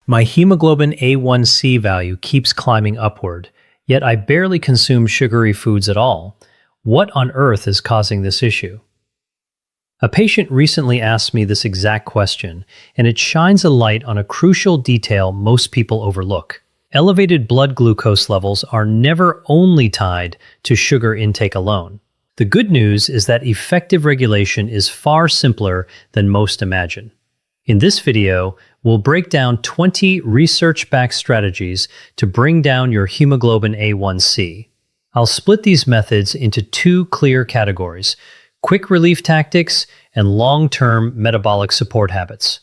My hemoglobin A1C value keeps climbing upward, yet I barely consume sugary foods at all. What on earth is causing this issue? A patient recently asked me this exact question, and it shines a light on a crucial detail most people overlook. Elevated blood glucose levels are never only tied to sugar intake alone. The good news is that effective regulation is far simpler than most imagine. In this video, we'll break down 20 research-backed strategies to bring down your hemoglobin A1C. I'll split these methods into two clear categories: quick relief tactics and long-term metabolic support habits.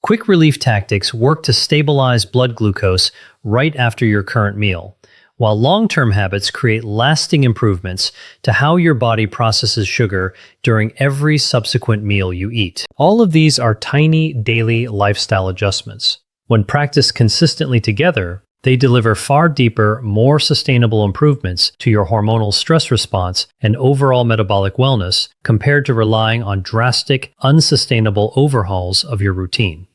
Quick relief tactics work to stabilize blood glucose right after your current meal, while long-term habits create lasting improvements to how your body processes sugar during every subsequent meal you eat. All of these are tiny daily lifestyle adjustments. When practiced consistently together, they deliver far deeper, more sustainable improvements to your hormonal stress response and overall metabolic wellness compared to relying on drastic, unsustainable overhauls of your routine.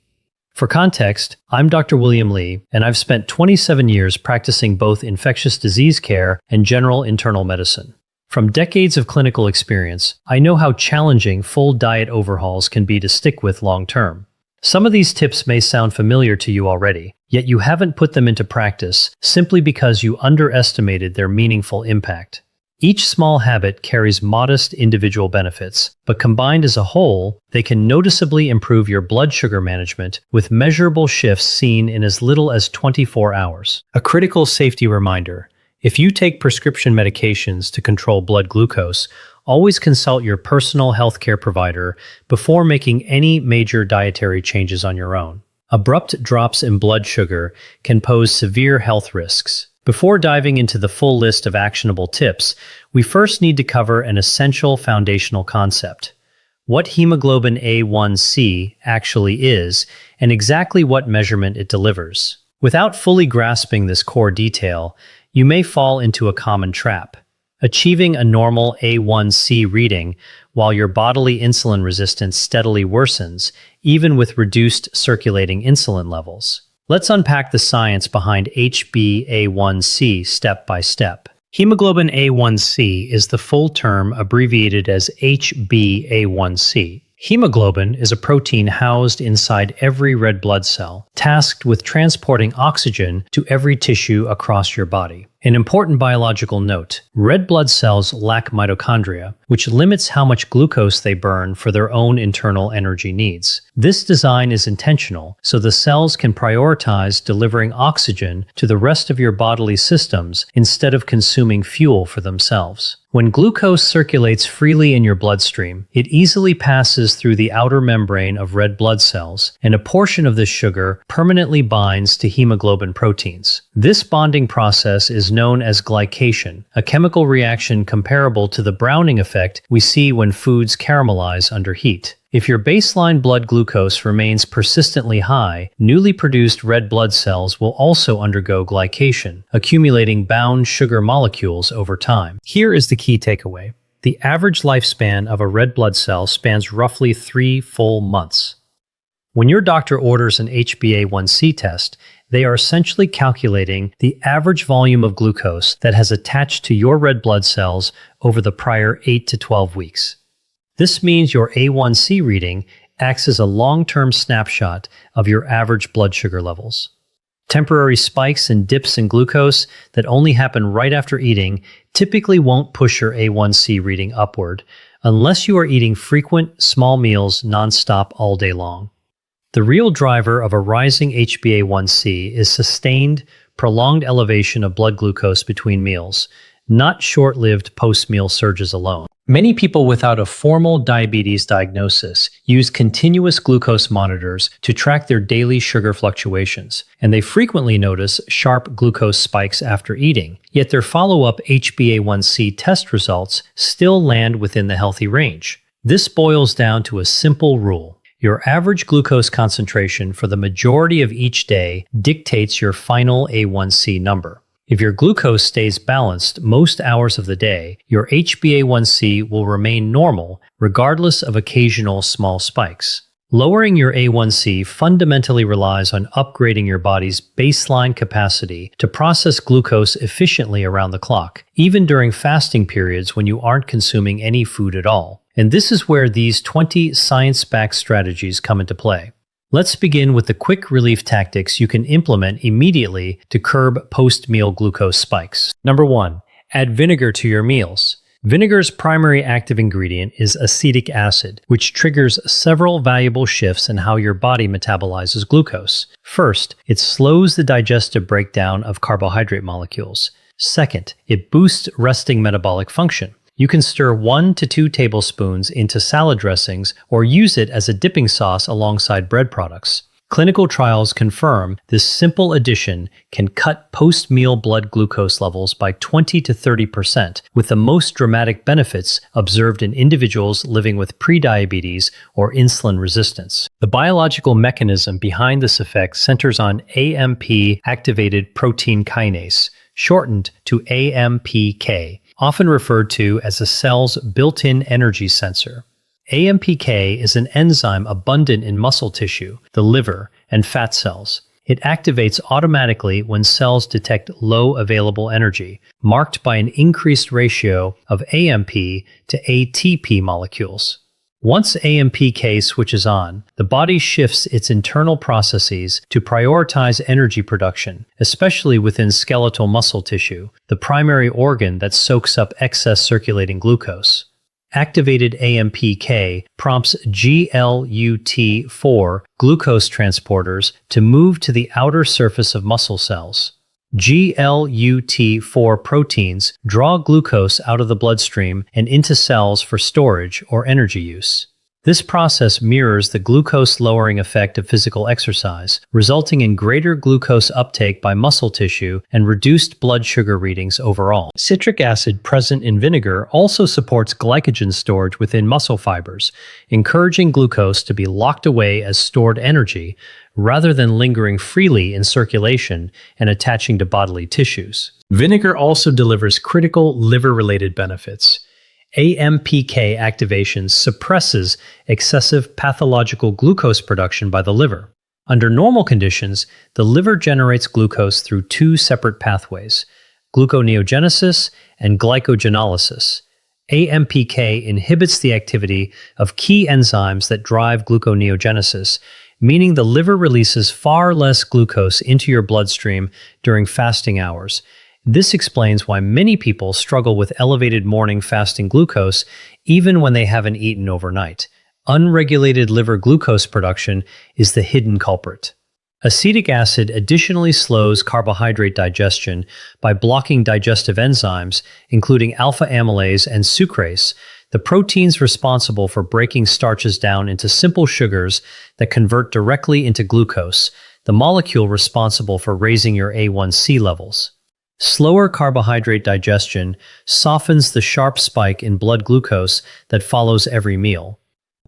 For context, I'm Dr. William Lee, and I've spent 27 years practicing both infectious disease care and general internal medicine. From decades of clinical experience, I know how challenging full diet overhauls can be to stick with long term. Some of these tips may sound familiar to you already, yet you haven't put them into practice simply because you underestimated their meaningful impact. Each small habit carries modest individual benefits, but combined as a whole, they can noticeably improve your blood sugar management with measurable shifts seen in as little as 24 hours. A critical safety reminder: if you take prescription medications to control blood glucose, always consult your personal healthcare provider before making any major dietary changes on your own. Abrupt drops in blood sugar can pose severe health risks. Before diving into the full list of actionable tips, we first need to cover an essential foundational concept: what hemoglobin A1C actually is and exactly what measurement it delivers. Without fully grasping this core detail, you may fall into a common trap: achieving a normal A1C reading while your bodily insulin resistance steadily worsens, even with reduced circulating insulin levels. Let's unpack the science behind HbA1c step by step. Hemoglobin A1c is the full term abbreviated as HbA1c. Hemoglobin is a protein housed inside every red blood cell, tasked with transporting oxygen to every tissue across your body. An important biological note: red blood cells lack mitochondria, which limits how much glucose they burn for their own internal energy needs. This design is intentional, so the cells can prioritize delivering oxygen to the rest of your bodily systems instead of consuming fuel for themselves. When glucose circulates freely in your bloodstream, it easily passes through the outer membrane of red blood cells, and a portion of this sugar permanently binds to hemoglobin proteins. This bonding process is known as glycation, a chemical reaction comparable to the browning effect we see when foods caramelize under heat. If your baseline blood glucose remains persistently high, newly produced red blood cells will also undergo glycation, accumulating bound sugar molecules over time. Here is the key takeaway: the average lifespan of a red blood cell spans roughly 3 full months. When your doctor orders an HbA1c test, they are essentially calculating the average volume of glucose that has attached to your red blood cells over the prior 8 to 12 weeks. This means your A1C reading acts as a long-term snapshot of your average blood sugar levels. Temporary spikes and dips in glucose that only happen right after eating typically won't push your A1C reading upward unless you are eating frequent, small meals nonstop all day long. The real driver of a rising HbA1c is sustained, prolonged elevation of blood glucose between meals, not short-lived post-meal surges alone. Many people without a formal diabetes diagnosis use continuous glucose monitors to track their daily sugar fluctuations, and they frequently notice sharp glucose spikes after eating, yet their follow-up HbA1c test results still land within the healthy range. This boils down to a simple rule: your average glucose concentration for the majority of each day dictates your final A1C number. If your glucose stays balanced most hours of the day, your HbA1c will remain normal regardless of occasional small spikes. Lowering your A1C fundamentally relies on upgrading your body's baseline capacity to process glucose efficiently around the clock, even during fasting periods when you aren't consuming any food at all. And this is where these 20 science-backed strategies come into play. Let's begin with the quick relief tactics you can implement immediately to curb post-meal glucose spikes. Number 1. Add vinegar to your meals. Vinegar's primary active ingredient is acetic acid, which triggers several valuable shifts in how your body metabolizes glucose. First, it slows the digestive breakdown of carbohydrate molecules. Second, it boosts resting metabolic function. You can stir 1 to 2 tablespoons into salad dressings or use it as a dipping sauce alongside bread products. Clinical trials confirm this simple addition can cut post-meal blood glucose levels by 20 to 30%, with the most dramatic benefits observed in individuals living with prediabetes or insulin resistance. The biological mechanism behind this effect centers on AMP-activated protein kinase, shortened to AMPK, often referred to as a cell's built-in energy sensor. AMPK is an enzyme abundant in muscle tissue, the liver, and fat cells. It activates automatically when cells detect low available energy, marked by an increased ratio of AMP to ATP molecules. Once AMPK switches on, the body shifts its internal processes to prioritize energy production, especially within skeletal muscle tissue, the primary organ that soaks up excess circulating glucose. Activated AMPK prompts GLUT4 glucose transporters to move to the outer surface of muscle cells. GLUT4 proteins draw glucose out of the bloodstream and into cells for storage or energy use. This process mirrors the glucose-lowering effect of physical exercise, resulting in greater glucose uptake by muscle tissue and reduced blood sugar readings overall. Citric acid present in vinegar also supports glycogen storage within muscle fibers, encouraging glucose to be locked away as stored energy rather than lingering freely in circulation and attaching to bodily tissues. Vinegar also delivers critical liver-related benefits. AMPK activation suppresses excessive pathological glucose production by the liver. Under normal conditions, the liver generates glucose through 2 separate pathways, gluconeogenesis and glycogenolysis. AMPK inhibits the activity of key enzymes that drive gluconeogenesis, meaning the liver releases far less glucose into your bloodstream during fasting hours. This explains why many people struggle with elevated morning fasting glucose even when they haven't eaten overnight. Unregulated liver glucose production is the hidden culprit. Acetic acid additionally slows carbohydrate digestion by blocking digestive enzymes, including alpha amylase and sucrase, the proteins responsible for breaking starches down into simple sugars that convert directly into glucose, the molecule responsible for raising your A1C levels. Slower carbohydrate digestion softens the sharp spike in blood glucose that follows every meal.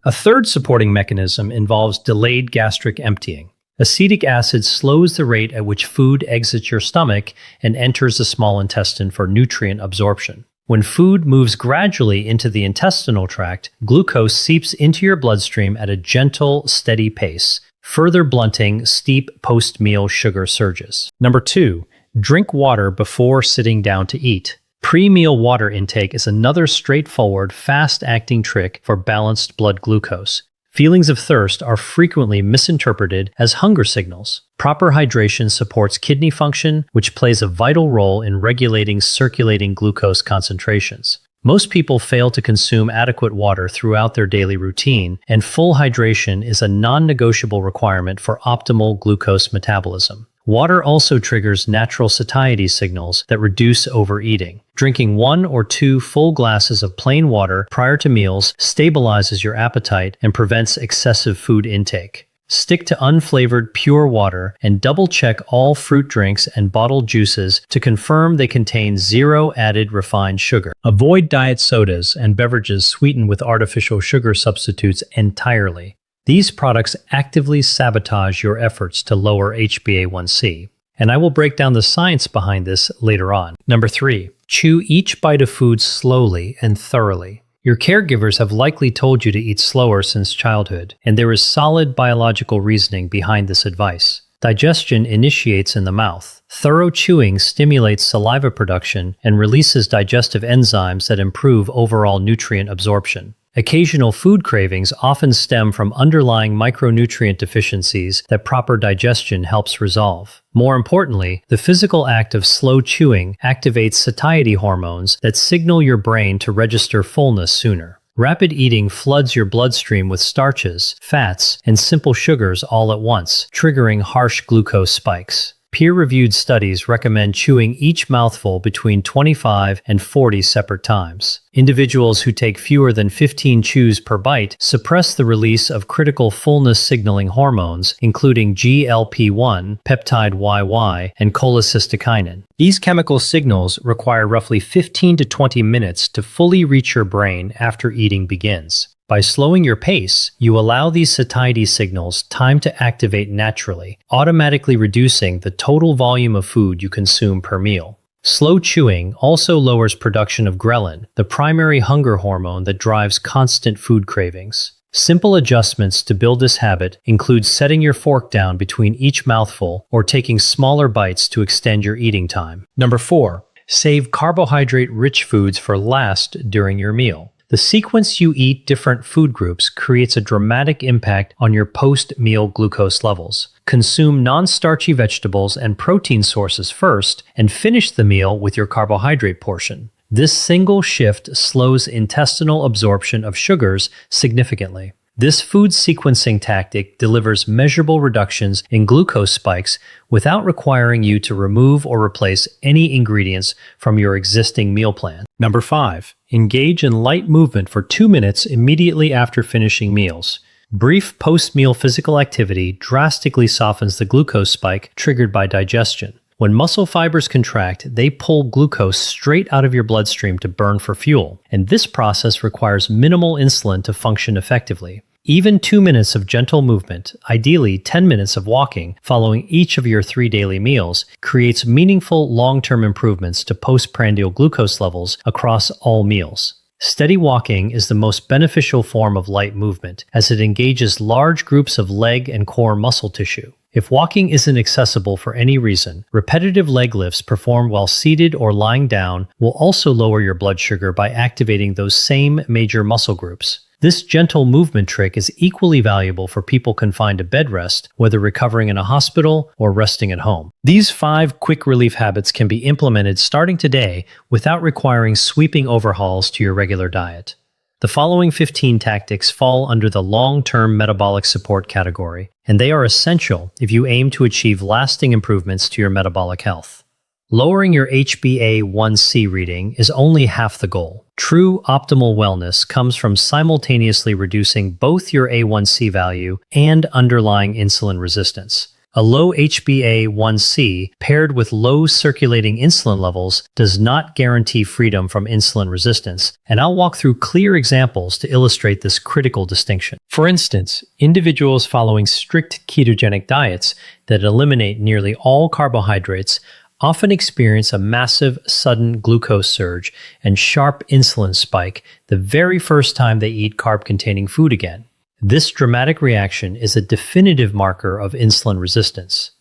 A third supporting mechanism involves delayed gastric emptying. Acetic acid slows the rate at which food exits your stomach and enters the small intestine for nutrient absorption. When food moves gradually into the intestinal tract, glucose seeps into your bloodstream at a gentle, steady pace, further blunting steep post-meal sugar surges. Number 2. Drink water before sitting down to eat. Pre-meal water intake is another straightforward, fast-acting trick for balanced blood glucose. Feelings of thirst are frequently misinterpreted as hunger signals. Proper hydration supports kidney function, which plays a vital role in regulating circulating glucose concentrations. Most people fail to consume adequate water throughout their daily routine, and full hydration is a non-negotiable requirement for optimal glucose metabolism. Water also triggers natural satiety signals that reduce overeating. Drinking 1 or 2 full glasses of plain water prior to meals stabilizes your appetite and prevents excessive food intake. Stick to unflavored, pure water and double-check all fruit drinks and bottled juices to confirm they contain 0 added refined sugar. Avoid diet sodas and beverages sweetened with artificial sugar substitutes entirely. These products actively sabotage your efforts to lower HbA1c, and I will break down the science behind this later on. Number 3. Chew each bite of food slowly and thoroughly. Your caregivers have likely told you to eat slower since childhood, and there is solid biological reasoning behind this advice. Digestion initiates in the mouth. Thorough chewing stimulates saliva production and releases digestive enzymes that improve overall nutrient absorption. Occasional food cravings often stem from underlying micronutrient deficiencies that proper digestion helps resolve. More importantly, the physical act of slow chewing activates satiety hormones that signal your brain to register fullness sooner. Rapid eating floods your bloodstream with starches, fats, and simple sugars all at once, triggering harsh glucose spikes. Peer-reviewed studies recommend chewing each mouthful between 25 and 40 separate times. Individuals who take fewer than 15 chews per bite suppress the release of critical fullness signaling hormones, including GLP-1, peptide YY, and cholecystokinin. These chemical signals require roughly 15 to 20 minutes to fully reach your brain after eating begins. By slowing your pace, you allow these satiety signals time to activate naturally, automatically reducing the total volume of food you consume per meal. Slow chewing also lowers production of ghrelin, the primary hunger hormone that drives constant food cravings. Simple adjustments to build this habit include setting your fork down between each mouthful or taking smaller bites to extend your eating time. Number 4. Save carbohydrate-rich foods for last during your meal. The sequence you eat different food groups creates a dramatic impact on your post-meal glucose levels. Consume non-starchy vegetables and protein sources first, and finish the meal with your carbohydrate portion. This single shift slows intestinal absorption of sugars significantly. This food sequencing tactic delivers measurable reductions in glucose spikes without requiring you to remove or replace any ingredients from your existing meal plan. Number 5. Engage in light movement for 2 minutes immediately after finishing meals. Brief post-meal physical activity drastically softens the glucose spike triggered by digestion. When muscle fibers contract, they pull glucose straight out of your bloodstream to burn for fuel, and this process requires minimal insulin to function effectively. Even 2 minutes of gentle movement, ideally 10 minutes of walking following each of your 3 daily meals, creates meaningful long-term improvements to postprandial glucose levels across all meals. Steady walking is the most beneficial form of light movement, as it engages large groups of leg and core muscle tissue. If walking isn't accessible for any reason, repetitive leg lifts performed while seated or lying down will also lower your blood sugar by activating those same major muscle groups. This gentle movement trick is equally valuable for people confined to bed rest, whether recovering in a hospital or resting at home. These 5 quick relief habits can be implemented starting today without requiring sweeping overhauls to your regular diet. The following 15 tactics fall under the long-term metabolic support category, and they are essential if you aim to achieve lasting improvements to your metabolic health. Lowering your HbA1c reading is only half the goal. True optimal wellness comes from simultaneously reducing both your A1c value and underlying insulin resistance. A low HbA1c paired with low circulating insulin levels does not guarantee freedom from insulin resistance, and I'll walk through clear examples to illustrate this critical distinction. For instance, individuals following strict ketogenic diets that eliminate nearly all carbohydrates often experience a massive sudden glucose surge and sharp insulin spike the very first time they eat carb-containing food again. This dramatic reaction is a definitive marker of insulin resistance.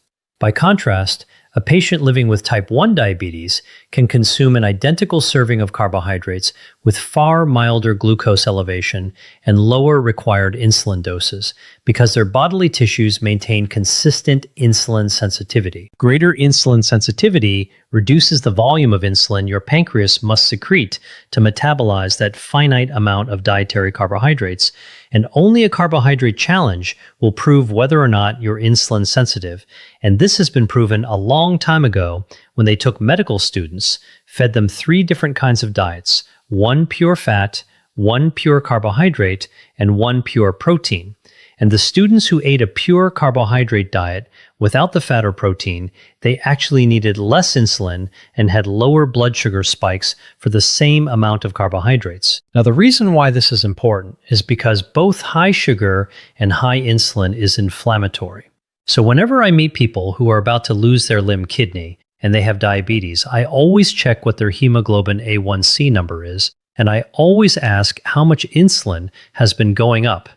By contrast, a patient living with type 1 diabetes can consume an identical serving of carbohydrates with far milder glucose elevation and lower required insulin doses because their bodily tissues maintain consistent insulin sensitivity. Greater insulin sensitivity reduces the volume of insulin your pancreas must secrete to metabolize that finite amount of dietary carbohydrates, and only a carbohydrate challenge will prove whether or not you're insulin sensitive, and this has been proven a long time ago when they took medical students, fed them 3 different kinds of diets, 1 pure fat, 1 pure carbohydrate, and 1 pure protein. And the students who ate a pure carbohydrate diet without the fat or protein, they actually needed less insulin and had lower blood sugar spikes for the same amount of carbohydrates. Now, the reason why this is important is because both high sugar and high insulin is inflammatory. So whenever I meet people who are about to lose their limb kidney and they have diabetes, I always check what their hemoglobin A1c number is, And I always ask how much insulin has been going up.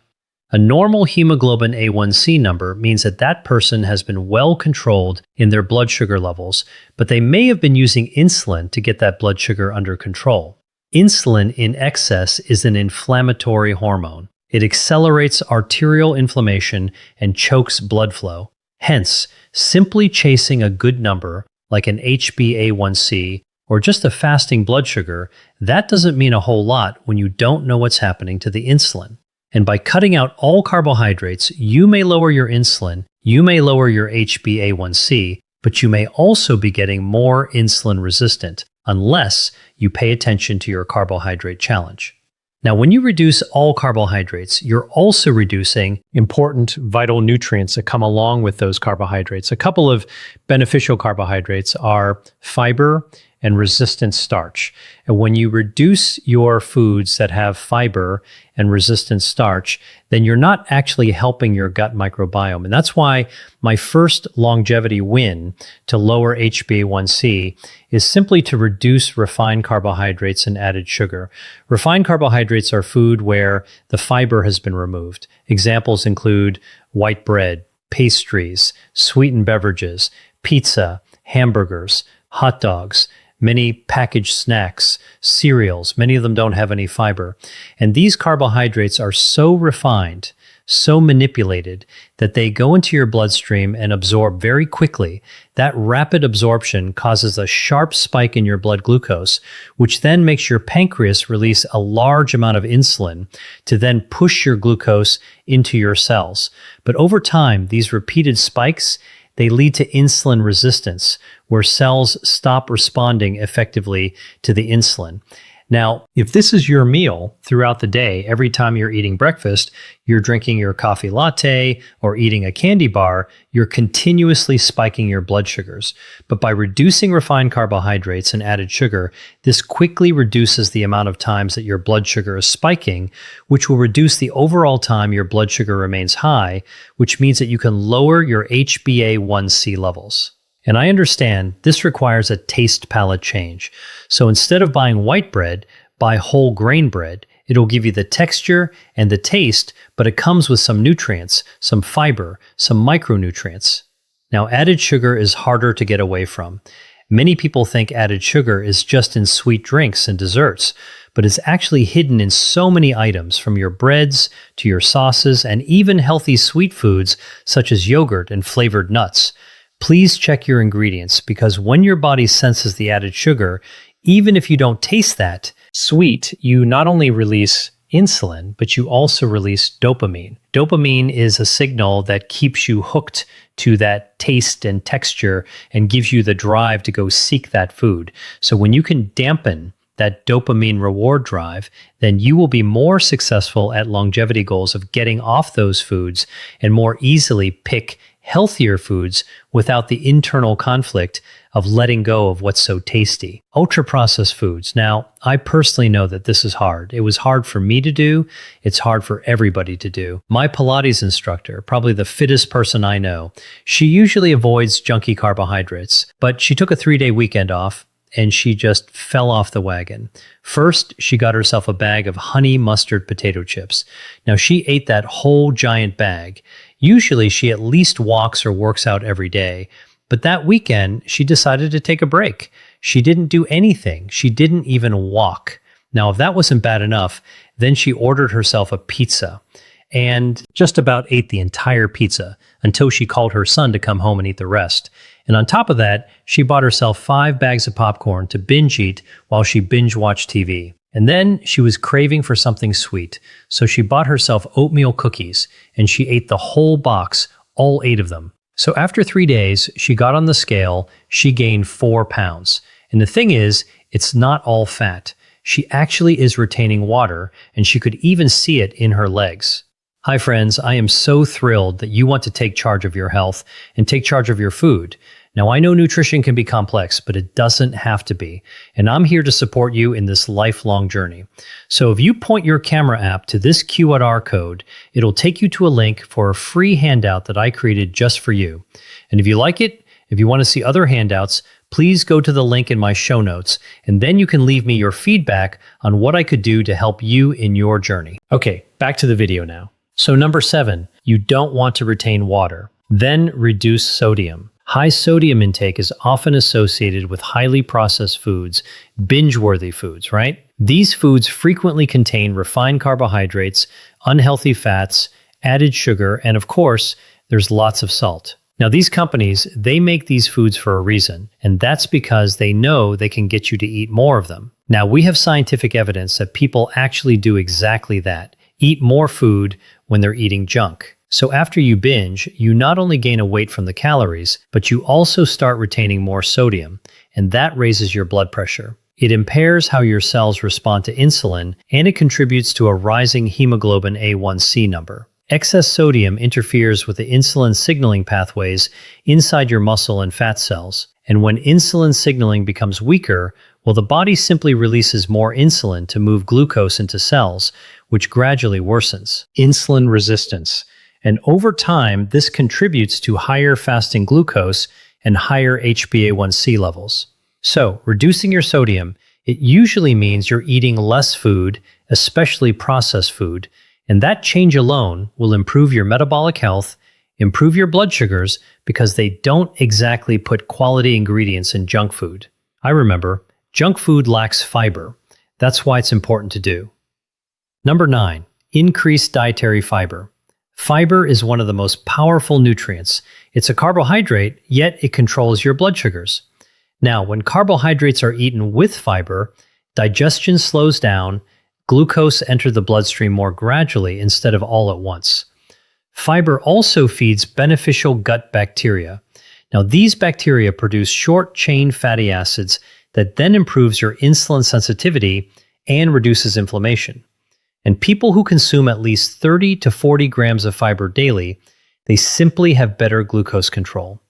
A normal hemoglobin A1C number means that that person has been well controlled in their blood sugar levels, but they may have been using insulin to get that blood sugar under control. Insulin in excess is an inflammatory hormone. It accelerates arterial inflammation and chokes blood flow. Hence, simply chasing a good number, like an HbA1c or just a fasting blood sugar, that doesn't mean a whole lot when you don't know what's happening to the insulin. And by cutting out all carbohydrates, you may lower your insulin, you may lower your HbA1c, but you may also be getting more insulin resistant unless you pay attention to your carbohydrate challenge. Now, when you reduce all carbohydrates, you're also reducing important vital nutrients that come along with those carbohydrates. A couple of beneficial carbohydrates are fiber and resistant starch. And when you reduce your foods that have fiber and resistant starch, then you're not actually helping your gut microbiome. And that's why my first longevity win to lower HbA1c is simply to reduce refined carbohydrates and added sugar. Refined carbohydrates are food where the fiber has been removed. Examples include white bread, pastries, sweetened beverages, pizza, hamburgers, hot dogs, many packaged snacks, cereals. Many of them don't have any fiber. And these carbohydrates are so refined, so manipulated, that they go into your bloodstream and absorb very quickly. That rapid absorption causes a sharp spike in your blood glucose, which then makes your pancreas release a large amount of insulin to then push your glucose into your cells. But over time, these repeated spikes, they lead to insulin resistance, where cells stop responding effectively to the insulin. Now, if this is your meal throughout the day, every time you're eating breakfast, you're drinking your coffee latte or eating a candy bar, you're continuously spiking your blood sugars. But by reducing refined carbohydrates and added sugar, this quickly reduces the amount of times that your blood sugar is spiking, which will reduce the overall time your blood sugar remains high, which means that you can lower your HbA1c levels. And I understand this requires a taste palette change. So instead of buying white bread, buy whole grain bread. It'll give you the texture and the taste, but it comes with some nutrients, some fiber, some micronutrients. Now, added sugar is harder to get away from. Many people think added sugar is just in sweet drinks and desserts, but it's actually hidden in so many items, from your breads to your sauces and even healthy sweet foods such as yogurt and flavored nuts. Please check your ingredients, because when your body senses the added sugar, even if you don't taste that sweet, you not only release insulin, but you also release dopamine. Dopamine is a signal that keeps you hooked to that taste and texture and gives you the drive to go seek that food. So when you can dampen that dopamine reward drive, then you will be more successful at longevity goals of getting off those foods and more easily pick healthier foods without the internal conflict of letting go of what's so tasty. Ultra-processed foods. Now, I personally know that this is hard. It was hard for me to do. It's hard for everybody to do. My Pilates instructor, probably the fittest person I know, she usually avoids junky carbohydrates, but she took a 3-day weekend off and she just fell off the wagon. First, she got herself a bag of honey mustard potato chips. Now, she ate that whole giant bag. Usually, she at least walks or works out every day. But that weekend, she decided to take a break. She didn't do anything. She didn't even walk. Now, if that wasn't bad enough, then she ordered herself a pizza and just about ate the entire pizza until she called her son to come home and eat the rest. And on top of that, she bought herself 5 bags of popcorn to binge eat while she binge watched TV. And then she was craving for something sweet, so she bought herself oatmeal cookies and she ate the whole box, all 8 of them. So after 3 days, she got on the scale, she gained 4 pounds. And the thing is, it's not all fat. She actually is retaining water, and she could even see it in her legs. Hi friends, I am so thrilled that you want to take charge of your health and take charge of your food. Now, I know nutrition can be complex, but it doesn't have to be. And I'm here to support you in this lifelong journey. So if you point your camera app to this QR code, it'll take you to a link for a free handout that I created just for you. And if you like it, If you want to see other handouts, please go to the link in my show notes, and then you can leave me your feedback on what I could do to help you in your journey. Okay, back to the video now. So number 7, you don't want to retain water. Then reduce sodium. High sodium intake is often associated with highly processed foods, binge-worthy foods, right? These foods frequently contain refined carbohydrates, unhealthy fats, added sugar, and of course, there's lots of salt. Now, these companies, they make these foods for a reason, and that's because they know they can get you to eat more of them. Now, we have scientific evidence that people actually do exactly that, eat more food when they're eating junk. So after you binge, you not only gain a weight from the calories, but you also start retaining more sodium, and that raises your blood pressure. It impairs how your cells respond to insulin, and it contributes to a rising hemoglobin A1C number. Excess sodium interferes with the insulin signaling pathways inside your muscle and fat cells, and when insulin signaling becomes weaker, well, the body simply releases more insulin to move glucose into cells, which gradually worsens insulin resistance. And over time, this contributes to higher fasting glucose and higher HbA1c levels. So, reducing your sodium, it usually means you're eating less food, especially processed food, and that change alone will improve your metabolic health, improve your blood sugars, because they don't exactly put quality ingredients in junk food. I remember, junk food lacks fiber. That's why it's important to do. Number 9, increase dietary fiber. Fiber is one of the most powerful nutrients. It's a carbohydrate, yet it controls your blood sugars. Now, when carbohydrates are eaten with fiber, digestion slows down, glucose enters the bloodstream more gradually instead of all at once. Fiber also feeds beneficial gut bacteria. Now, these bacteria produce short-chain fatty acids that then improves your insulin sensitivity and reduces inflammation. And people who consume at least 30 to 40 grams of fiber daily, they simply have better glucose control.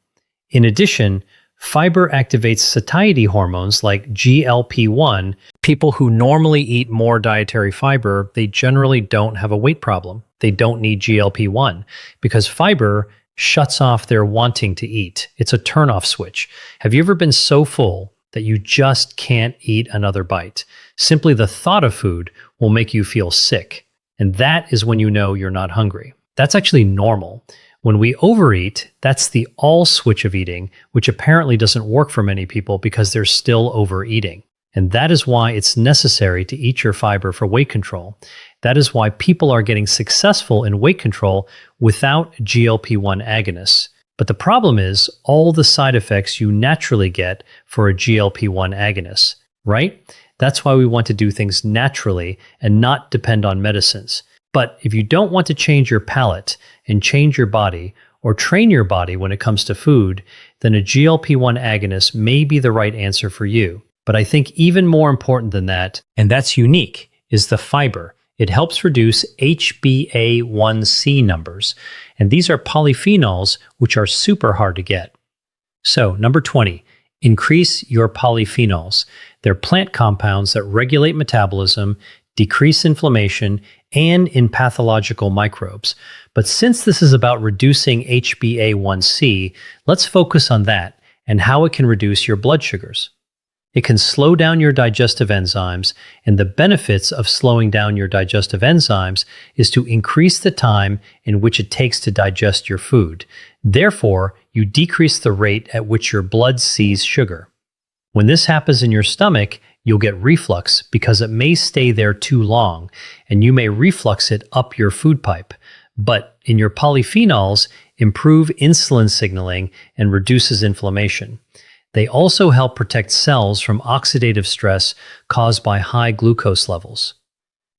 In addition, fiber activates satiety hormones like GLP-1. People who normally eat more dietary fiber, they generally don't have a weight problem. They don't need GLP-1 because fiber shuts off their wanting to eat. It's a turn-off switch. Have you ever been so full that you just can't eat another bite? Simply the thought of food will make you feel sick. And that is when you know you're not hungry. That's actually normal. When we overeat, that's the all switch of eating, which apparently doesn't work for many people because they're still overeating. And that is why it's necessary to eat your fiber for weight control. That is why people are getting successful in weight control without GLP-1 agonists. But the problem is all the side effects you naturally get for a GLP-1 agonist, right? That's why we want to do things naturally and not depend on medicines. But if you don't want to change your palate and change your body or train your body when it comes to food, then a GLP-1 agonist may be the right answer for you. But I think even more important than that, and that's unique, is the fiber. It helps reduce HbA1c numbers, and these are polyphenols which are super hard to get. So, number 20, increase your polyphenols. They're plant compounds that regulate metabolism, decrease inflammation, and in pathological microbes. But since this is about reducing HbA1c, let's focus on that and how it can reduce your blood sugars. It can slow down your digestive enzymes, and the benefits of slowing down your digestive enzymes is to increase the time in which it takes to digest your food. Therefore, you decrease the rate at which your blood sees sugar. When this happens in your stomach, you'll get reflux because it may stay there too long, and you may reflux it up your food pipe. But in your polyphenols, improve insulin signaling and reduces inflammation. They also help protect cells from oxidative stress caused by high glucose levels.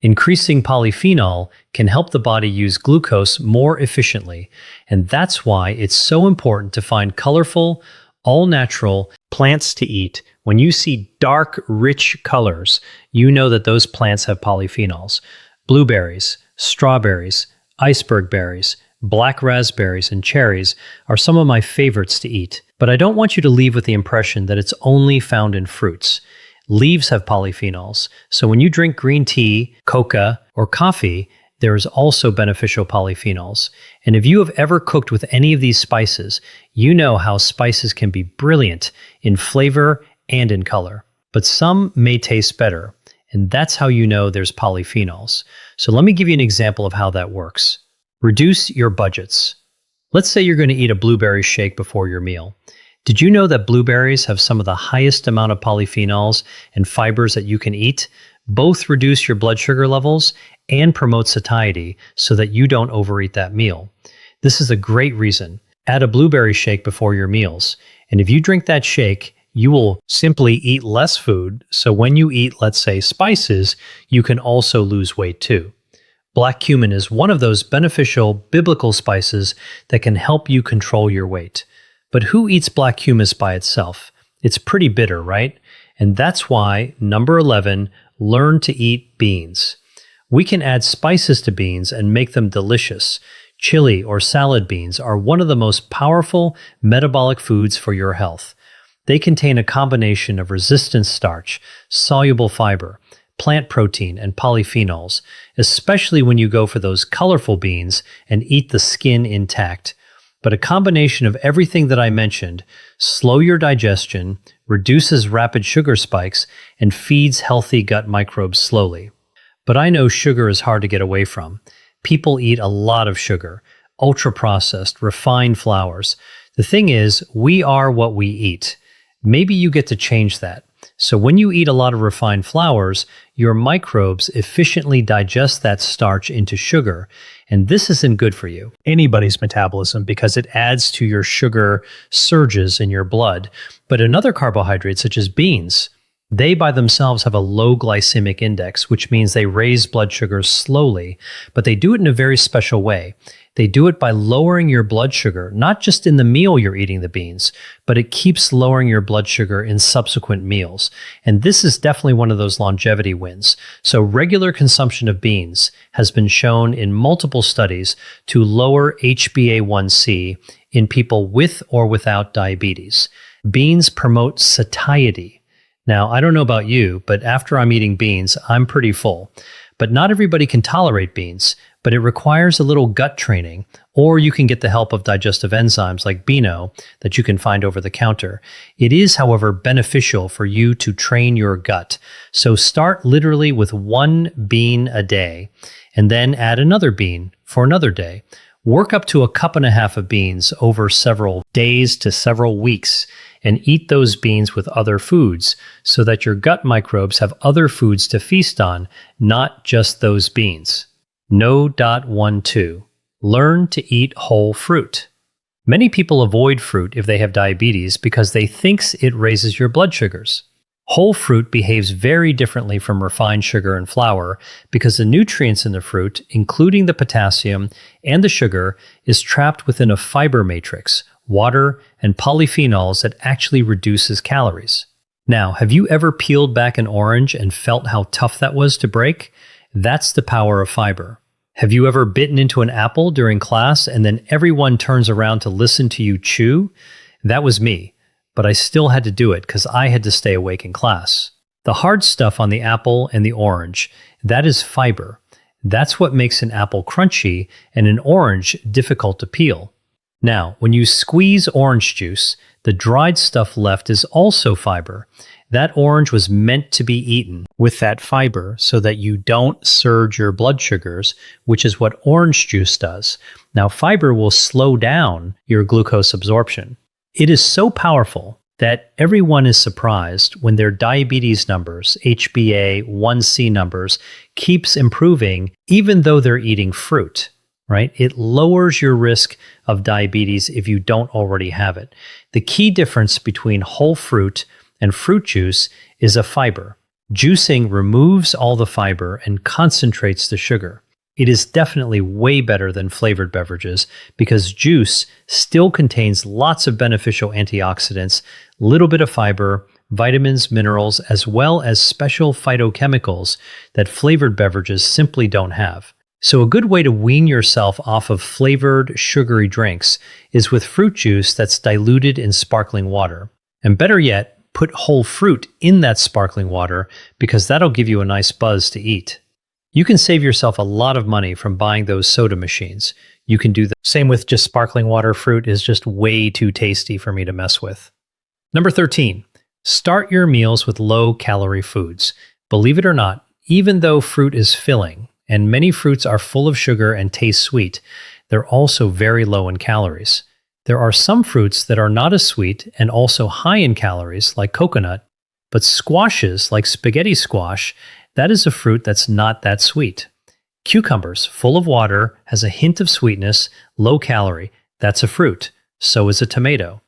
Increasing polyphenol can help the body use glucose more efficiently, and that's why it's so important to find colorful, all-natural plants to eat. When you see dark, rich colors, you know that those plants have polyphenols. Blueberries, strawberries, iceberg berries, black raspberries, and cherries are some of my favorites to eat. But I don't want you to leave with the impression that it's only found in fruits. Leaves have polyphenols, so when you drink green tea, coca, or coffee, there is also beneficial polyphenols. And if you have ever cooked with any of these spices, you know how spices can be brilliant in flavor and in color. But some may taste better, and that's how you know there's polyphenols. So let me give you an example of how that works. Reduce your budgets. Let's say you're going to eat a blueberry shake before your meal. Did you know that blueberries have some of the highest amount of polyphenols and fibers that you can eat? Both reduce your blood sugar levels and promote satiety so that you don't overeat that meal. This is a great reason. Add a blueberry shake before your meals. And if you drink that shake, you will simply eat less food. So when you eat, let's say, spices, you can also lose weight too. Black cumin is one of those beneficial biblical spices that can help you control your weight. But who eats black humus by itself? It's pretty bitter, right? And that's why, number 11, learn to eat beans. We can add spices to beans and make them delicious. Chili or salad beans are one of the most powerful metabolic foods for your health. They contain a combination of resistant starch, soluble fiber, plant protein, and polyphenols, especially when you go for those colorful beans and eat the skin intact. But a combination of everything that I mentioned slows your digestion, reduces rapid sugar spikes, and feeds healthy gut microbes slowly. But I know sugar is hard to get away from. People eat a lot of sugar, ultra-processed, refined flours. The thing is, we are what we eat. Maybe you get to change that. So when you eat a lot of refined flours, your microbes efficiently digest that starch into sugar, and this isn't good for you. Anybody's metabolism, because it adds to your sugar surges in your blood. But another carbohydrate, such as beans, they by themselves have a low glycemic index, which means they raise blood sugars slowly, but they do it in a very special way. They do it by lowering your blood sugar, not just in the meal you're eating the beans, but it keeps lowering your blood sugar in subsequent meals. And this is definitely one of those longevity wins. So regular consumption of beans has been shown in multiple studies to lower HbA1c in people with or without diabetes. Beans promote satiety. Now, I don't know about you, but after I'm eating beans, I'm pretty full. But not everybody can tolerate beans, but it requires a little gut training, or you can get the help of digestive enzymes like Beano that you can find over the counter. It is, however, beneficial for you to train your gut. So start literally with 1 bean a day, and then add another bean for another day. Work up to 1.5 cups of beans over several days to several weeks, and eat those beans with other foods so that your gut microbes have other foods to feast on, not just those beans. No.12. Learn to eat whole fruit. Many people avoid fruit if they have diabetes because they think it raises your blood sugars. Whole fruit behaves very differently from refined sugar and flour because the nutrients in the fruit, including the potassium and the sugar, is trapped within a fiber matrix, water, and polyphenols that actually reduces calories. Now, have you ever peeled back an orange and felt how tough that was to break? That's the power of fiber. Have you ever bitten into an apple during class and then everyone turns around to listen to you chew? That was me, but I still had to do it because I had to stay awake in class. The hard stuff on the apple and the orange, that is fiber. That's what makes an apple crunchy and an orange difficult to peel. Now, when you squeeze orange juice, the dried stuff left is also fiber. That orange was meant to be eaten with that fiber so that you don't surge your blood sugars, which is what orange juice does. Now, fiber will slow down your glucose absorption. It is so powerful that everyone is surprised when their diabetes numbers, HbA1c numbers, keeps improving even though they're eating fruit. Right? It lowers your risk of diabetes if you don't already have it. The key difference between whole fruit and fruit juice is a fiber. Juicing removes all the fiber and concentrates the sugar. It is definitely way better than flavored beverages because juice still contains lots of beneficial antioxidants, little bit of fiber, vitamins, minerals, as well as special phytochemicals that flavored beverages simply don't have. So a good way to wean yourself off of flavored, sugary drinks is with fruit juice that's diluted in sparkling water. And better yet, put whole fruit in that sparkling water because that'll give you a nice buzz to eat. You can save yourself a lot of money from buying those soda machines. You can do the same with just sparkling water. Fruit is just way too tasty for me to mess with. Number 13, start your meals with low-calorie foods. Believe it or not, even though fruit is filling, and many fruits are full of sugar and taste sweet, they're also very low in calories. There are some fruits that are not as sweet and also high in calories, like coconut, but squashes, like spaghetti squash, that is a fruit that's not that sweet. Cucumbers, full of water, has a hint of sweetness, low calorie. That's a fruit. So is a tomato.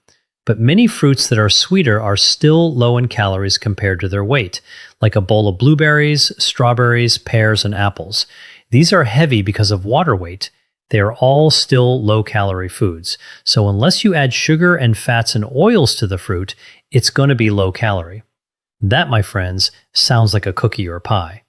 But many fruits that are sweeter are still low in calories compared to their weight, like a bowl of blueberries, strawberries, pears, and apples. These are heavy because of water weight. They are all still low-calorie foods. So unless you add sugar and fats and oils to the fruit, it's going to be low-calorie. That, my friends, sounds like a cookie or pie.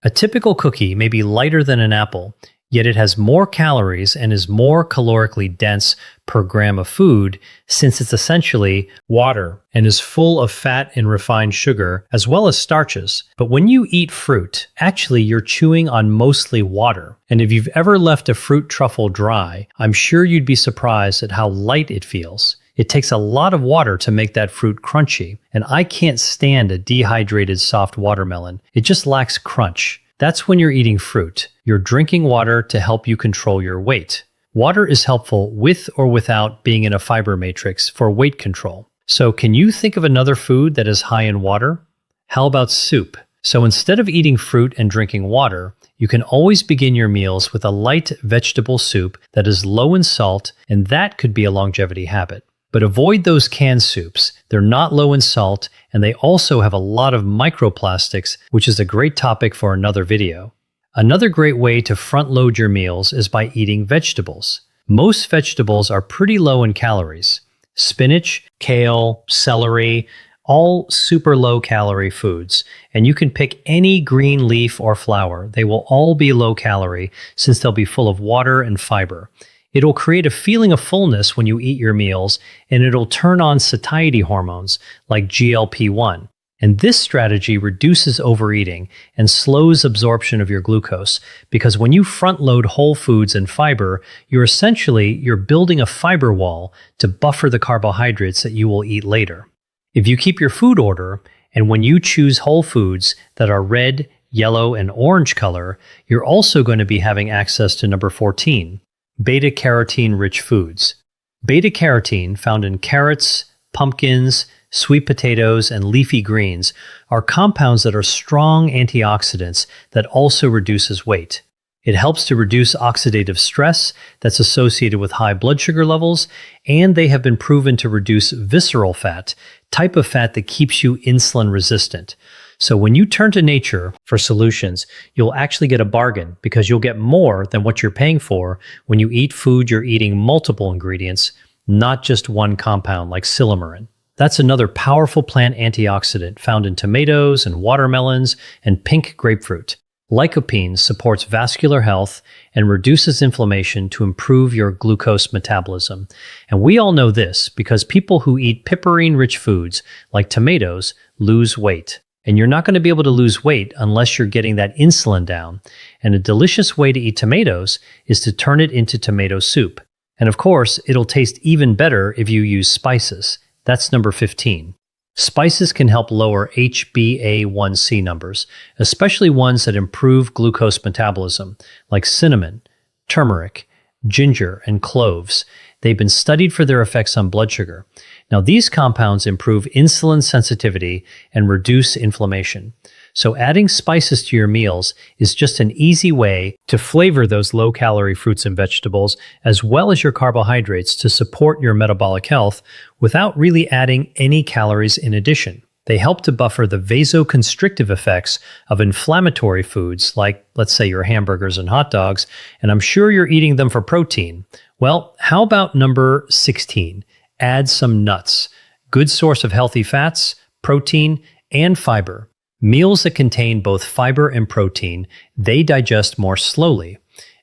A typical cookie may be lighter than an apple, yet it has more calories and is more calorically dense per gram of food since it's essentially water and is full of fat and refined sugar as well as starches. But when you eat fruit, actually you're chewing on mostly water. And if you've ever left a fruit truffle dry, I'm sure you'd be surprised at how light it feels. It takes a lot of water to make that fruit crunchy, and I can't stand a dehydrated soft watermelon. It just lacks crunch. That's when you're eating fruit. You're drinking water to help you control your weight. Water is helpful with or without being in a fiber matrix for weight control. So can you think of another food that is high in water? How about soup? So instead of eating fruit and drinking water, you can always begin your meals with a light vegetable soup that is low in salt, and that could be a longevity habit. But avoid those canned soups. They're not low in salt, and they also have a lot of microplastics, which is a great topic for another video. Another great way to front-load your meals is by eating vegetables. Most vegetables are pretty low in calories. Spinach, kale, celery, all super low-calorie foods. And you can pick any green leaf or flower. They will all be low-calorie since they'll be full of water and fiber. It'll create a feeling of fullness when you eat your meals, and it'll turn on satiety hormones like GLP-1. And this strategy reduces overeating and slows absorption of your glucose, because when you front-load whole foods and fiber, you're building a fiber wall to buffer the carbohydrates that you will eat later. If you keep your food order, and when you choose whole foods that are red, yellow, and orange color, you're also going to be having access to number 14. Beta-carotene-rich foods. Beta-carotene, found in carrots, pumpkins, sweet potatoes, and leafy greens, are compounds that are strong antioxidants that also reduces weight. It helps to reduce oxidative stress that's associated with high blood sugar levels, and they have been proven to reduce visceral fat, type of fat that keeps you insulin resistant. So when you turn to nature for solutions, you'll actually get a bargain because you'll get more than what you're paying for when you eat food you're eating multiple ingredients, not just one compound like silymarin. That's another powerful plant antioxidant found in tomatoes and watermelons and pink grapefruit. Lycopene supports vascular health and reduces inflammation to improve your glucose metabolism. And we all know this because people who eat piperine-rich foods like tomatoes lose weight. And you're not going to be able to lose weight unless you're getting that insulin down. And a delicious way to eat tomatoes is to turn it into tomato soup. And of course, it'll taste even better if you use spices. That's number 15. Spices can help lower HbA1c numbers, especially ones that improve glucose metabolism, like cinnamon, turmeric, ginger, and cloves. They've been studied for their effects on blood sugar. Now, these compounds improve insulin sensitivity and reduce inflammation. So adding spices to your meals is just an easy way to flavor those low-calorie fruits and vegetables, as well as your carbohydrates to support your metabolic health without really adding any calories in addition. They help to buffer the vasoconstrictive effects of inflammatory foods like, let's say, your hamburgers and hot dogs, and I'm sure you're eating them for protein. Well, how about number 16? Add some nuts. Good source of healthy fats, protein, and fiber. Meals that contain both fiber and protein, they digest more slowly.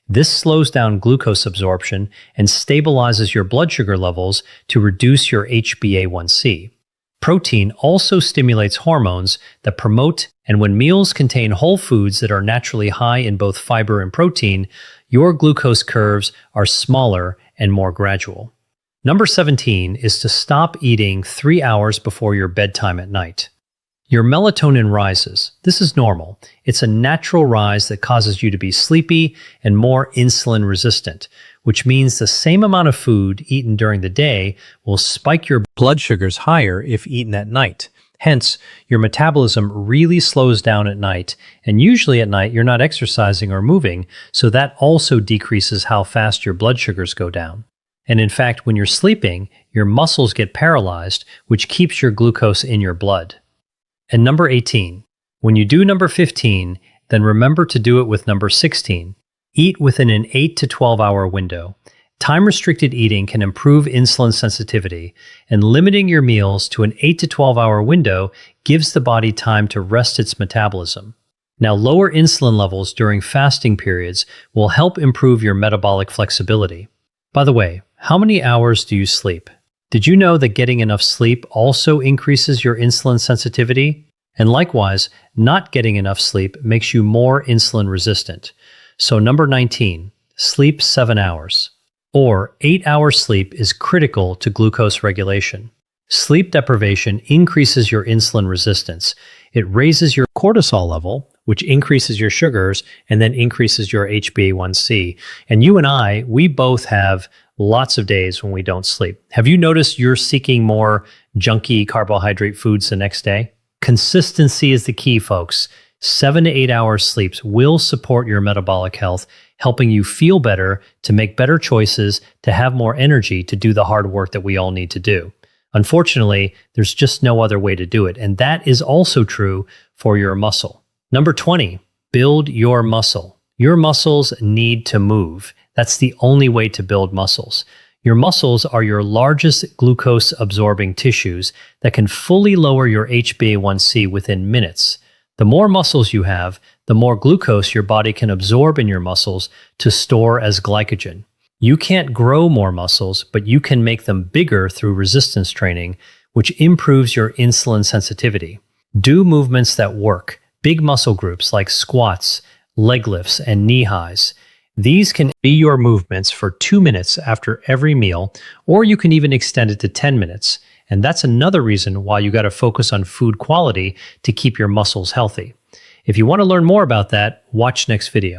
This slows down glucose absorption and stabilizes your blood sugar levels to reduce your HbA1c. Protein also stimulates hormones that promote, and when meals contain whole foods that are naturally high in both fiber and protein, your glucose curves are smaller and more gradual. Number 17 is to stop eating 3 hours before your bedtime at night. Your melatonin rises. This is normal. It's a natural rise that causes you to be sleepy and more insulin resistant, which means the same amount of food eaten during the day will spike your blood sugars higher if eaten at night. Hence, your metabolism really slows down at night, and usually at night you're not exercising or moving, so that also decreases how fast your blood sugars go down. And in fact, when you're sleeping, your muscles get paralyzed, which keeps your glucose in your blood. And number 18, when you do number 15, then remember to do it with number 16. Eat within an 8 to 12 hour window. Time-restricted eating can improve insulin sensitivity, and limiting your meals to an 8 to 12 hour window gives the body time to rest its metabolism. Now, lower insulin levels during fasting periods will help improve your metabolic flexibility. By the way, how many hours do you sleep? Did you know that getting enough sleep also increases your insulin sensitivity? And likewise, not getting enough sleep makes you more insulin resistant. So number 19, sleep 7 hours. Or 8 hours sleep is critical to glucose regulation. Sleep deprivation increases your insulin resistance. It raises your cortisol level, which increases your sugars and then increases your HbA1c. And you and I, we both have lots of days when we don't sleep. Have you noticed you're seeking more junky carbohydrate foods the next day? Consistency is the key, folks. 7 to 8 hours sleeps will support your metabolic health, helping you feel better, to make better choices, to have more energy to do the hard work that we all need to do. Unfortunately, there's just no other way to do it, and that is also true for your muscle. Number 20, build your muscle. Your muscles need to move. That's the only way to build muscles. Your muscles are your largest glucose-absorbing tissues that can fully lower your HbA1c within minutes. The more muscles you have, the more glucose your body can absorb in your muscles to store as glycogen. You can't grow more muscles, but you can make them bigger through resistance training, which improves your insulin sensitivity. Do movements that work. Big muscle groups like squats, leg lifts, and knee highs. These can be your movements for 2 minutes after every meal, or you can even extend it to 10 minutes. And that's another reason why you got to focus on food quality to keep your muscles healthy. If you want to learn more about that, watch next video.